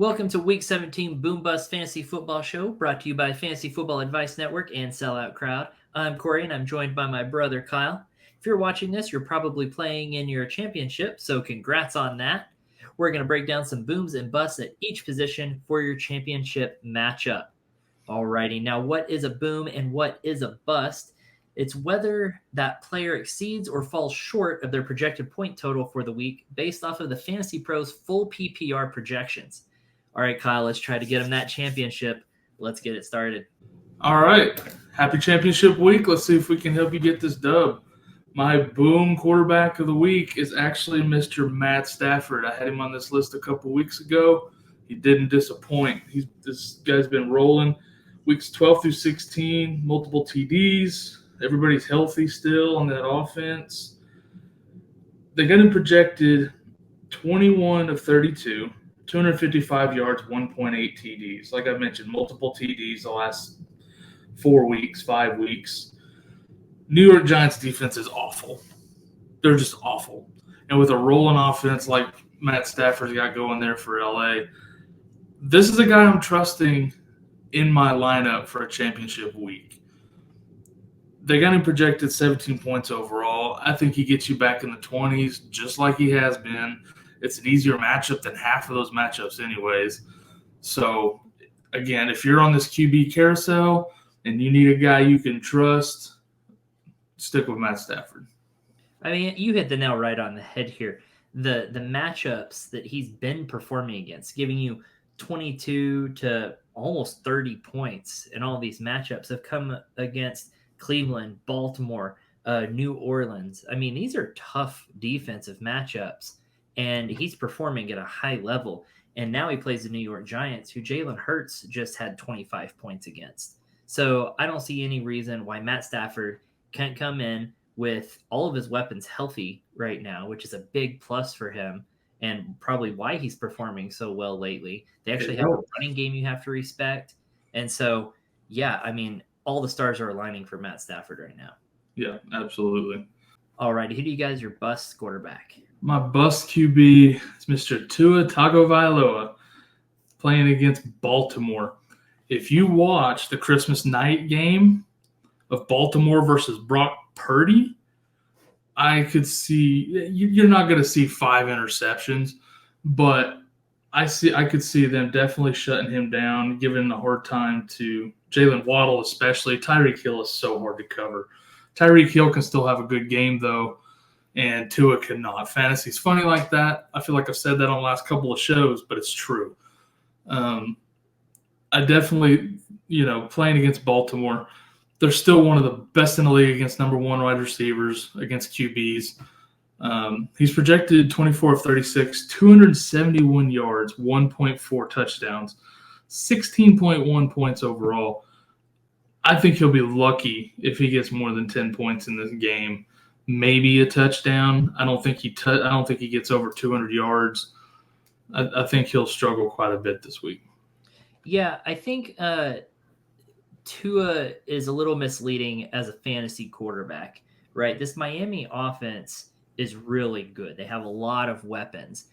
Welcome to Week 17 Boom Bust Fantasy Football Show, brought to you by Fantasy Football Advice Network and Sellout Crowd. I'm Corey, and I'm joined by my brother Kyle. If you're watching this, you're probably playing in your championship, so congrats on that. We're going to break down some booms and busts at each position for your championship matchup. Alrighty, now what is a boom and what is a bust? It's whether that player exceeds or falls short of their projected point total for the week based off of the Fantasy Pros full PPR projections. All right, Kyle, let's try to get him that championship. Let's get it started. All right. Happy championship week. Let's see if we can help you get this dub. My boom quarterback of the week is actually Mr. Matt Stafford. I had him on this list a couple weeks ago. He didn't disappoint. This guy's been rolling. Weeks 12 through 16, multiple TDs. Everybody's healthy still on that offense. They got him projected 21 of 32. 255 yards, 1.8 TDs. Like I mentioned, multiple TDs the last 4 weeks, 5 weeks. New York Giants defense is awful. They're just awful. And with a rolling offense like Matt Stafford's got going there for LA, this is a guy I'm trusting in my lineup for a championship week. They got him projected 17 points overall. I think he gets you back in the 20s, just like he has been. It's an easier matchup than half of those matchups anyways. So, again, if you're on this QB carousel and you need a guy you can trust, stick with Matt Stafford. I mean, you hit the nail right on the head here. The matchups that he's been performing against, giving you 22 to almost 30 points in all these matchups, have come against Cleveland, Baltimore, New Orleans. I mean, these are tough defensive matchups. And he's performing at a high level. And now he plays the New York Giants, who Jalen Hurts just had 25 points against. So I don't see any reason why Matt Stafford can't come in with all of his weapons healthy right now, which is a big plus for him and probably why he's performing so well lately. They actually have a running game you have to respect. And so, yeah, I mean, all the stars are aligning for Matt Stafford right now. Yeah, absolutely. All right, who do you guys your bust quarterback? My bust QB is Mr. Tua Tagovailoa playing against Baltimore. If you watch the Christmas night game of Baltimore versus Brock Purdy, I could see you're not going to see 5 interceptions, but I could see them definitely shutting him down, giving a hard time to Jalen Waddle, especially. Tyreek Hill is so hard to cover. Tyreek Hill can still have a good game, though, and Tua cannot. Fantasy's funny like that. I feel like I've said that on the last couple of shows, but it's true. I definitely, playing against Baltimore, they're still one of the best in the league against number one wide receivers, against QBs. He's projected 24 of 36, 271 yards, 1.4 touchdowns, 16.1 points overall. I think he'll be lucky if he gets more than 10 points in this game. Maybe a touchdown. I don't think he gets over 200 yards. I think he'll struggle quite a bit this week. Yeah, I think Tua is a little misleading as a fantasy quarterback, right? This Miami offense is really good. They have a lot of weapons,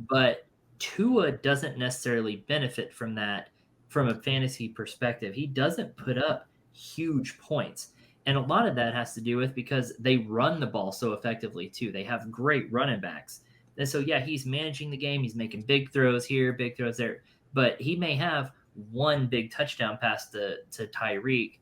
but Tua doesn't necessarily benefit from that from a fantasy perspective. He doesn't put up huge points. And a lot of that has to do with because they run the ball so effectively too. They have great running backs. And so, yeah, he's managing the game. He's making big throws here, big throws there. But he may have one big touchdown pass to Tyreek,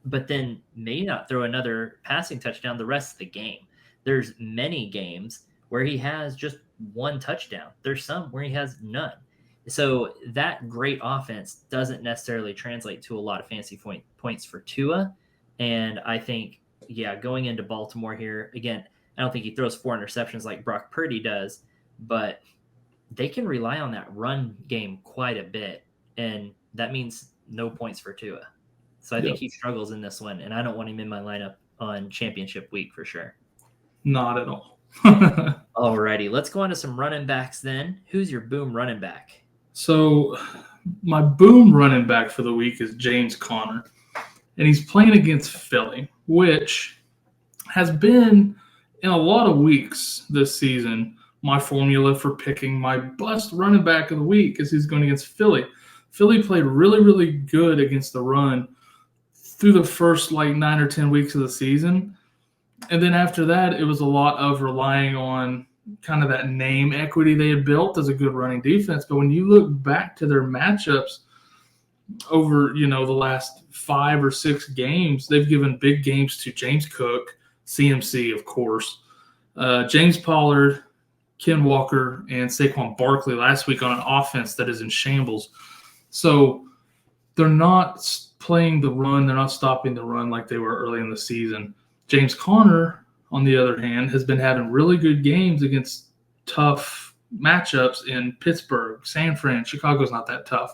but then may not throw another passing touchdown the rest of the game. There's many games where he has just one touchdown. There's some where he has none. So that great offense doesn't necessarily translate to a lot of fantasy points for Tua. And I think, going into Baltimore here, again, I don't think he throws 4 interceptions like Brock Purdy does, but they can rely on that run game quite a bit. And that means no points for Tua. So I think he struggles in this one, and I don't want him in my lineup on championship week for sure. Not at all. Alrighty, let's go on to some running backs then. Who's your boom running back? So my boom running back for the week is James Conner. And he's playing against Philly, which has been, in a lot of weeks this season, my formula for picking my bust running back of the week is he's going against Philly. Philly played really, really good against the run through the first 9 or 10 weeks of the season. And then after that, it was a lot of relying on kind of that name equity they had built as a good running defense. But when you look back to their matchups over, the last 5 or 6 games, they've given big games to James Cook, CMC, of course, James Pollard, Ken Walker, and Saquon Barkley last week on an offense that is in shambles. So they're not playing the run. They're not stopping the run like they were early in the season. James Conner, on the other hand, has been having really good games against tough matchups in Pittsburgh, San Fran. Chicago's not that tough.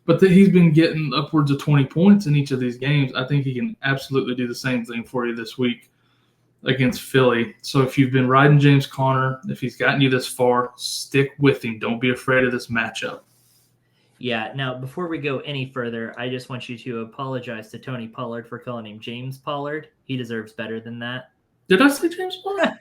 But he's been getting upwards of 20 points in each of these games. I think he can absolutely do the same thing for you this week against Philly. So if you've been riding James Conner, if he's gotten you this far, stick with him. Don't be afraid of this matchup. Yeah, now before we go any further, I just want you to apologize to Tony Pollard for calling him James Pollard. He deserves better than that. Did I say James Pollard?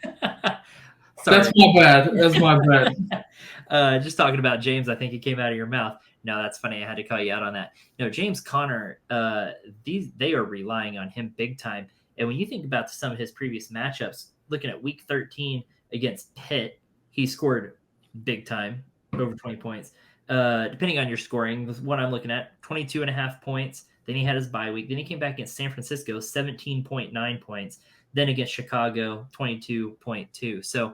That's my bad. That's my bad. Just talking about James, I think it came out of your mouth. No, that's funny. I had to call you out on that. No, James Conner, they are relying on him big time. And when you think about some of his previous matchups, looking at week 13 against Pitt, he scored big time, over 20 points. Depending on your scoring, what I'm looking at, 22.5 points. Then he had his bye week. Then he came back against San Francisco, 17.9 points. Then against Chicago, 22.2. So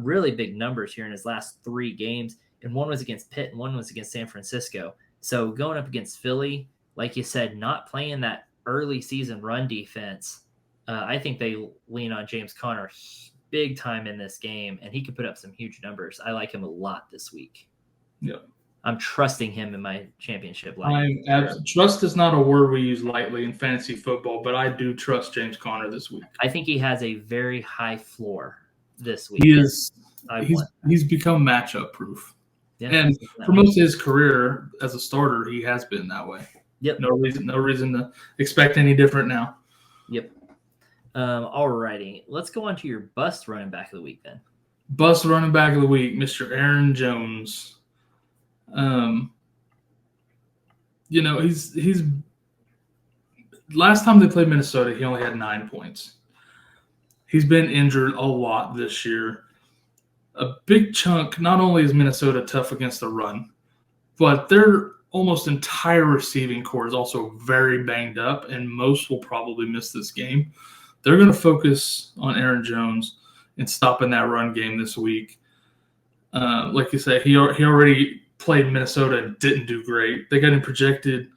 really big numbers here in his last 3 games. And one was against Pitt and one was against San Francisco. So going up against Philly, like you said, not playing that early season run defense, I think they lean on James Conner big time in this game, and he could put up some huge numbers. I like him a lot this week. Yeah. I'm trusting him in my championship line. Trust is not a word we use lightly in fantasy football, but I do trust James Conner this week. I think he has a very high floor this week. He's become matchup proof. Yeah, and for most of his career as a starter, he has been that way. Yep. No reason to expect any different now. Yep. All righty. Let's go on to your bust running back of the week then. Bust running back of the week, Mr. Aaron Jones. He's last time they played Minnesota, he only had 9 points. He's been injured a lot this year. A big chunk, not only is Minnesota tough against the run, but their almost entire receiving core is also very banged up, and most will probably miss this game. They're going to focus on Aaron Jones and stopping that run game this week. Like you said, he already played Minnesota and didn't do great. They got him projected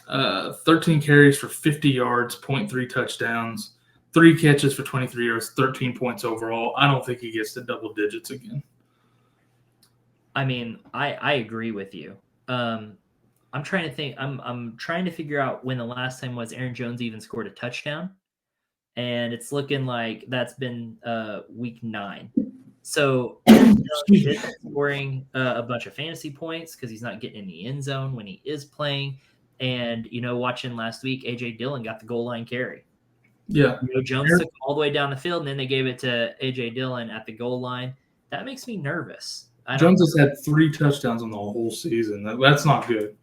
13 carries for 50 yards, 0.3 touchdowns, 3 catches for 23 yards, 13 points overall. I don't think he gets to double digits again. I mean, I agree with you. I'm trying to think. I'm trying to figure out when the last time was Aaron Jones even scored a touchdown, and it's looking like that's been week 9. So he is scoring a bunch of fantasy points because he's not getting in the end zone when he is playing. And watching last week, AJ Dillon got the goal line carry. Yeah, Jones took it all the way down the field, and then they gave it to AJ Dillon at the goal line. That makes me nervous. Jones has had 3 touchdowns on the whole season. That's not good.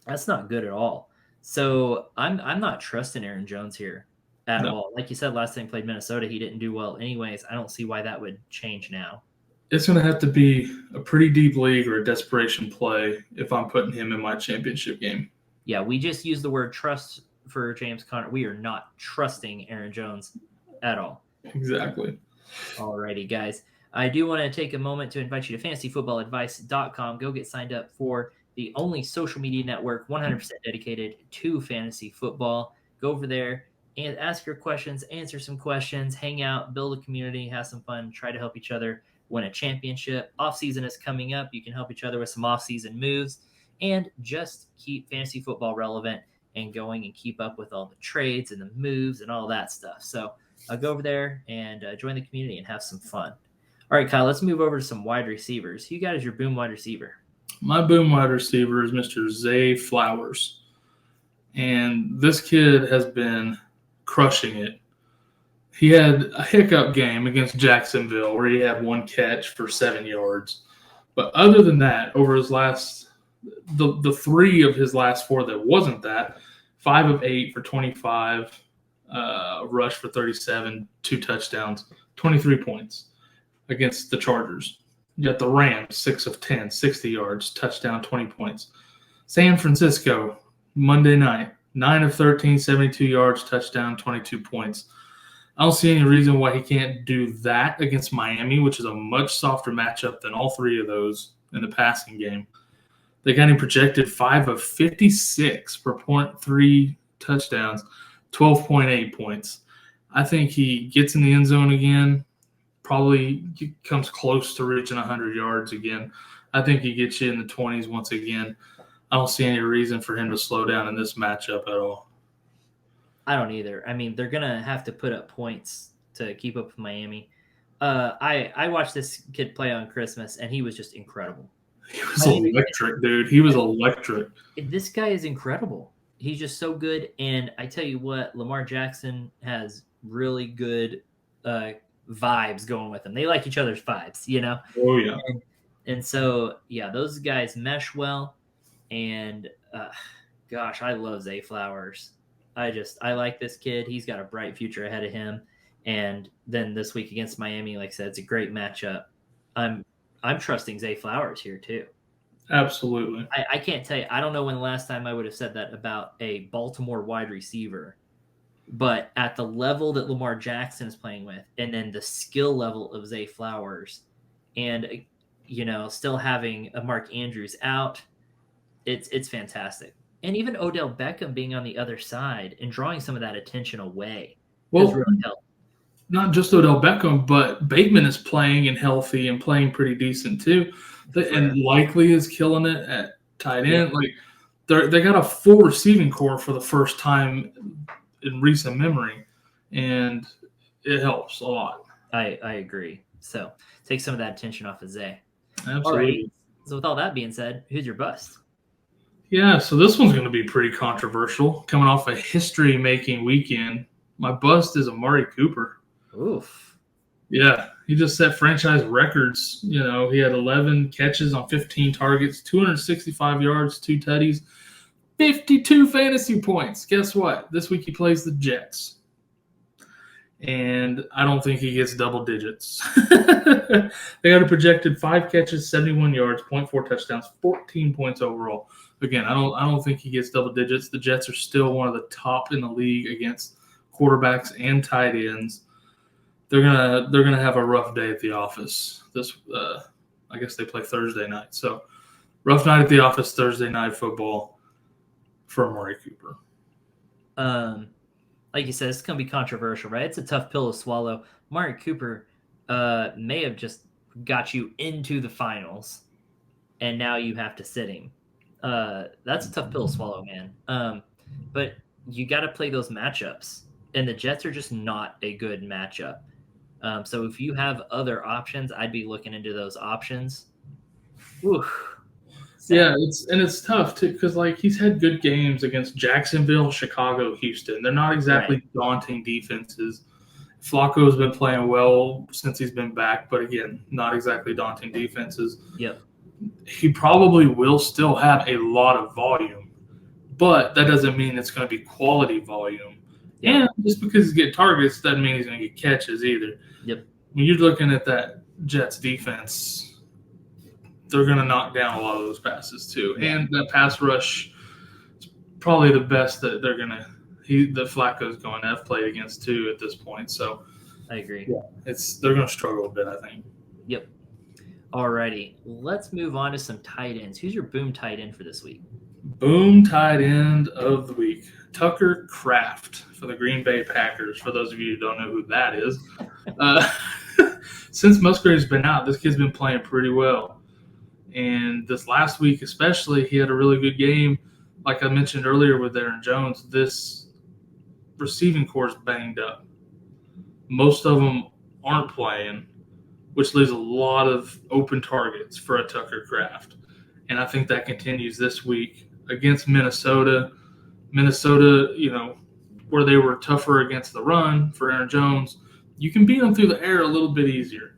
That's not good at all. So I'm not trusting Aaron Jones here at all. Like you said, last time he played Minnesota, he didn't do well anyways. I don't see why that would change now. It's going to have to be a pretty deep league or a desperation play if I'm putting him in my championship game. Yeah, we just used the word trust for James Conner. We are not trusting Aaron Jones at all. Exactly. Alrighty, guys. I do want to take a moment to invite you to fantasyfootballadvice.com. Go get signed up for the only social media network 100% dedicated to fantasy football. Go over there and ask your questions, answer some questions, hang out, build a community, have some fun, try to help each other win a championship. Off-season is coming up. You can help each other with some off-season moves and just keep fantasy football relevant and going and keep up with all the trades and the moves and all that stuff. So go over there and join the community and have some fun. All right, Kyle, let's move over to some wide receivers. Who you got as your boom wide receiver? My boom wide receiver is Mr. Zay Flowers. And this kid has been crushing it He had a hiccup game against Jacksonville where he had one catch for 7 yards. But other than that, over his the 3 of his last 4 that wasn't that, 5 of 8 for 25, rush for 37, 2 touchdowns, 23 points against the Chargers. You got the Rams, 6 of 10, 60 yards, touchdown, 20 points. San Francisco, Monday night, 9 of 13, 72 yards, touchdown, 22 points. I don't see any reason why he can't do that against Miami, which is a much softer matchup than all 3 of those in the passing game. They got him projected 5 of 56 for 0.3 touchdowns, 12.8 points. I think he gets in the end zone again, probably comes close to reaching 100 yards again. I think he gets you in the 20s once again. I don't see any reason for him to slow down in this matchup at all. I don't either. I mean, they're going to have to put up points to keep up with Miami. I watched this kid play on Christmas, and he was just incredible. He was electric, dude. He was electric. This guy is incredible. He's just so good. And I tell you what, Lamar Jackson has really good vibes going with him. They like each other's vibes, you know? Oh, yeah. And so, yeah, those guys mesh well. And, gosh, I love Zay Flowers. I like this kid. He's got a bright future ahead of him. And then this week against Miami, like I said, it's a great matchup. I'm trusting Zay Flowers here too. Absolutely. I can't tell you. I don't know when the last time I would have said that about a Baltimore wide receiver. But at the level that Lamar Jackson is playing with, and then the skill level of Zay Flowers, and still having a Mark Andrews out, it's fantastic. And even Odell Beckham being on the other side and drawing some of that attention away has really helped. Not just Odell Beckham, but Bateman is playing and healthy and playing pretty decent too. And Likely is killing it at tight end. Yeah. Like they got a full receiving core for the first time in recent memory, and it helps a lot. I agree. So take some of that attention off of Zay. Absolutely. All right. So with all that being said, who's your bust? Yeah, so this one's going to be pretty controversial. Coming off a history-making weekend, my bust is Amari Cooper. Oof. Yeah, he just set franchise records. He had 11 catches on 15 targets, 265 yards, 2 tutties, 52 fantasy points. Guess what? This week he plays the Jets. And I don't think he gets double digits. They got a projected 5 catches, 71 yards, 0.4 touchdowns, 14 points overall. Again, I don't think he gets double digits. The Jets are still one of the top in the league against quarterbacks and tight ends. They're gonna have a rough day at the office. I guess they play Thursday night. So rough night at the office, Thursday night football for Amari Cooper. Like you said, it's going to be controversial, right? It's a tough pill to swallow. Amari Cooper may have just got you into the finals, and now you have to sit him. That's a tough pill to swallow, man. But you got to play those matchups, and the Jets are just not a good matchup. So if you have other options, I'd be looking into those options. Oof. Yeah, it's tough too because he's had good games against Jacksonville, Chicago, Houston. They're not exactly daunting defenses. Flacco's been playing well since he's been back, but again, not exactly daunting defenses. Yep. He probably will still have a lot of volume, but that doesn't mean it's going to be quality volume. Yep. And just because he's getting targets doesn't mean he's going to get catches either. Yep. When you're looking at that Jets defense, they're going to knock down a lot of those passes too. And that pass rush is probably the best that they're going to that Flacco's going to have played against too at this point. So I agree. Yeah, they're going to struggle a bit, I think. Yep. Alrighty. Let's move on to some tight ends. Who's your boom tight end for this week? Boom tight end of the week. Tucker Kraft for the Green Bay Packers. For those of you who don't know who that is. Since Musgrave's been out, this kid's been playing pretty well. And this last week especially, he had a really good game. Like I mentioned earlier with Aaron Jones, this receiving core is banged up. Most of them aren't playing, which leaves a lot of open targets for a Tucker Kraft. And I think that continues this week against Minnesota, where they were tougher against the run for Aaron Jones. you can beat them through the air a little bit easier.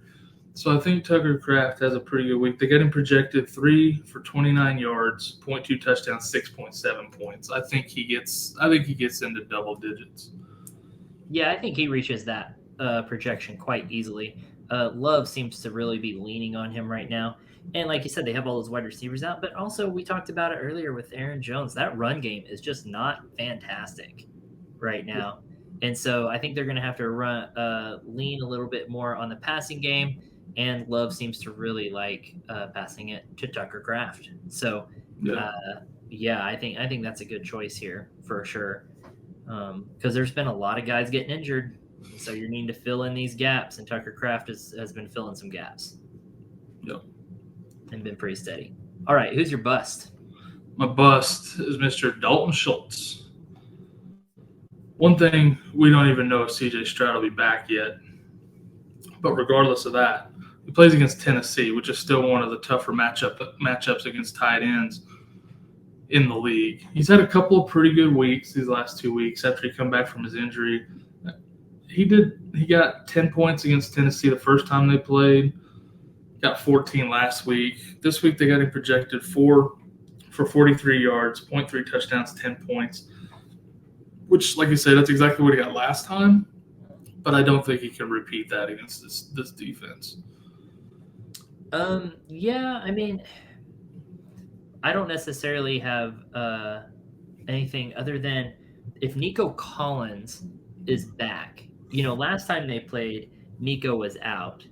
So I think Tucker Kraft has a pretty good week. They got him projected 3 for 29 yards, 0.2 touchdowns, 6.7 points. I think he gets into double digits. Yeah, I think he reaches that projection quite easily. Love seems to really be leaning on him right now. And like you said, they have all those wide receivers out, but also we talked about it earlier with Aaron Jones. That run game is just not fantastic right now. And so I think they're going to have to lean a little bit more on the passing game. And Love seems to really like passing it to Tucker Kraft. So, I think that's a good choice here for sure. Because there's been a lot of guys getting injured. So you're needing to fill in these gaps, and Tucker Kraft has been filling some gaps. Yep. And been pretty steady. All right, who's your bust? My bust is Mr. Dalton Schultz. One thing, we don't even know if CJ Stroud will be back yet. But regardless of that, he plays against Tennessee, which is still one of the tougher matchups against tight ends in the league. He's had a couple of pretty good weeks these last 2 weeks after he come back from his injury. He got 10 points against Tennessee the first time they played. Got 14 last week. This week they got him projected 4 for 43 yards, 0.3 touchdowns, 10 points. Which, like you said, that's exactly what he got last time. But I don't think he can repeat that against this defense. Yeah, I mean, I don't necessarily have anything other than if Nico Collins is back. Last time they played, Nico was out.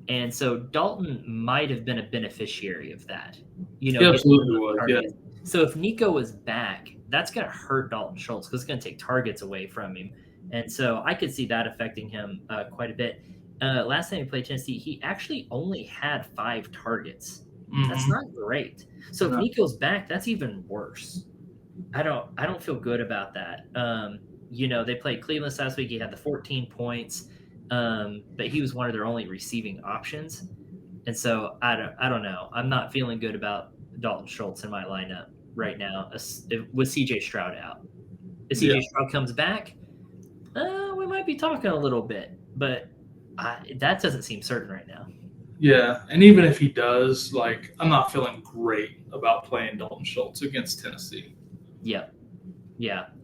And so Dalton might have been a beneficiary of that. He absolutely was, yeah. So if Nico was back, that's going to hurt Dalton Schultz because it's going to take targets away from him. And so I could see that affecting him quite a bit. Last time he played Tennessee, he actually only had 5 targets. Mm-hmm. That's not great. So if Nico's back, that's even worse. I don't feel good about that. They played Cleveland last week. He had the 14 points, but he was one of their only receiving options. And so I don't know. I'm not feeling good about Dalton Schultz in my lineup right now with CJ Stroud out. If CJ Stroud comes back, we might be talking a little bit, but that doesn't seem certain right now. Yeah, and even if he does, I'm not feeling great about playing Dalton Schultz against Tennessee. Yeah,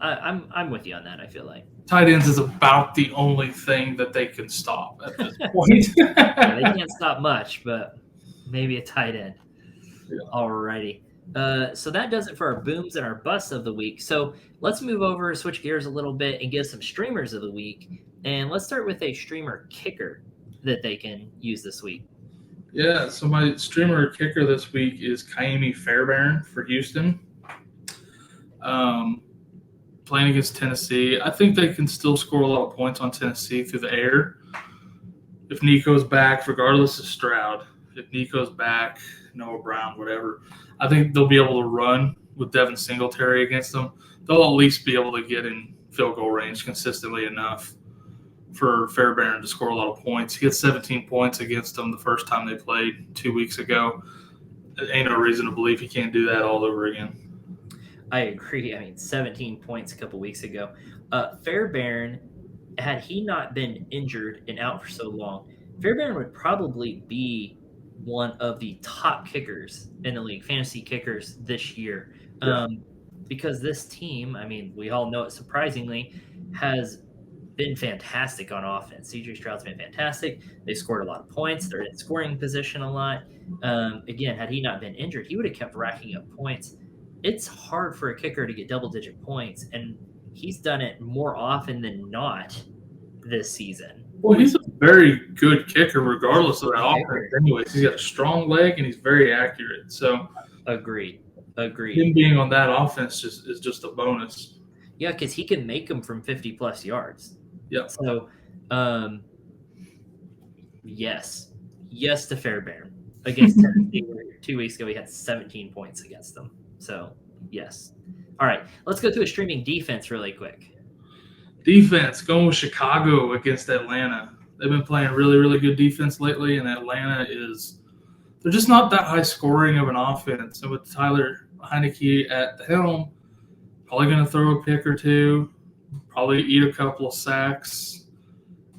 I'm with you on that. I feel like tight ends is about the only thing that they can stop at this point. They can't stop much, but maybe a tight end. Yeah. Alrighty. So that does it for our booms and our busts of the week. So let's move over, switch gears a little bit, and give some streamers of the week. And let's start with a streamer kicker that they can use this week. Yeah, so my streamer kicker this week is Kaimi Fairbairn for Houston. Playing against Tennessee. I think they can still score a lot of points on Tennessee through the air. If Nico's back, regardless of Stroud, if Nico's back, Noah Brown, whatever, I think they'll be able to run with Devin Singletary against them. They'll at least be able to get in field goal range consistently enough for Fairbairn to score a lot of points. He had 17 points against them the first time they played 2 weeks ago. There ain't no reason to believe he can't do that all over again. I agree. I mean, 17 points a couple weeks ago. Fairbairn, had he not been injured and out for so long, Fairbairn would probably be one of the top kickers in the league, fantasy kickers this year. Because this team, I mean, we all know it surprisingly, has been fantastic on offense. CJ Stroud's been fantastic. They scored a lot of points. They're in scoring position a lot. Again, had he not been injured, he would have kept racking up points. It's hard for a kicker to get double-digit points, and he's done it more often than not this season. Well, he's a very good kicker regardless of that offense. Anyways, he's got a strong leg, and he's very accurate. So, Agreed. Him being on that offense is just a bonus. Yeah, because he can make them from 50-plus yards. Yeah. So, yes to Fairbairn against Tennessee. 2 weeks ago, he had 17 points against them. So, yes. All right, let's go through a streaming defense really quick. Defense, going with Chicago against Atlanta. They've been playing really, really good defense lately, and Atlanta they're just not that high scoring of an offense. And with Tyler Heineke at the helm, probably going to throw a pick or two, probably eat a couple of sacks.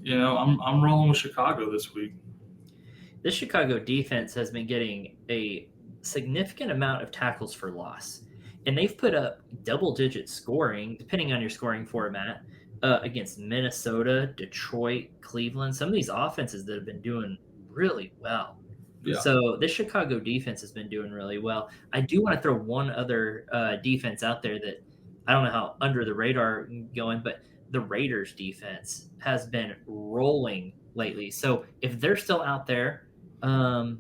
I'm rolling with Chicago this week. This Chicago defense has been getting a significant amount of tackles for loss, and they've put up double-digit scoring, depending on your scoring format, against Minnesota, Detroit, Cleveland. Some of these offenses that have been doing really well. Yeah. So this Chicago defense has been doing really well. I do want to throw one other defense out there that I don't know how under the radar going, but the Raiders defense has been rolling lately. So if they're still out there, I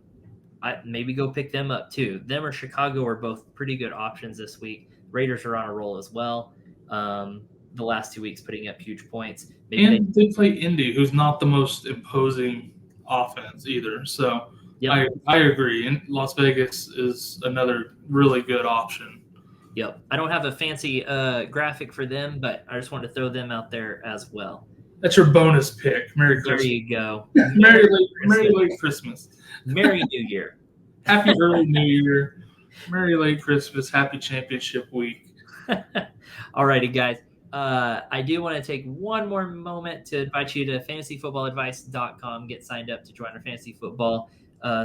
maybe go pick them up too. Them or Chicago are both pretty good options this week. Raiders are on a roll as well. The last 2 weeks putting up huge points. Maybe they play Indy, who's not the most imposing offense either. So yep. I agree. And Las Vegas is another really good option. Yep. I don't have a fancy graphic for them, but I just wanted to throw them out there as well. That's your bonus pick. Merry Christmas. There you go. Merry late Christmas. Merry New Year. Happy early New Year. Merry late Christmas. Happy championship week. All righty, guys. I do want to take one more moment to invite you to fantasyfootballadvice.com. Get signed up to join our fantasy football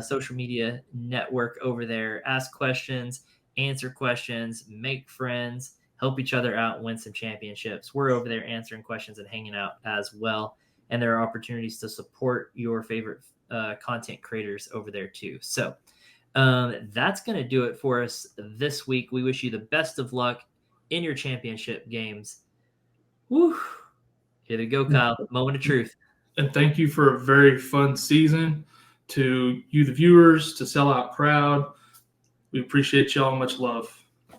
social media network over there. Ask questions, answer questions, make friends, help each other out, win some championships. We're over there answering questions and hanging out as well. And there are opportunities to support your favorite content creators over there too. So that's going to do it for us this week. We wish you the best of luck in your championship games. Woo! Here we go, Kyle. Moment of truth. And thank you for a very fun season. To you, the viewers, to Sellout crowd. We appreciate y'all. Much love.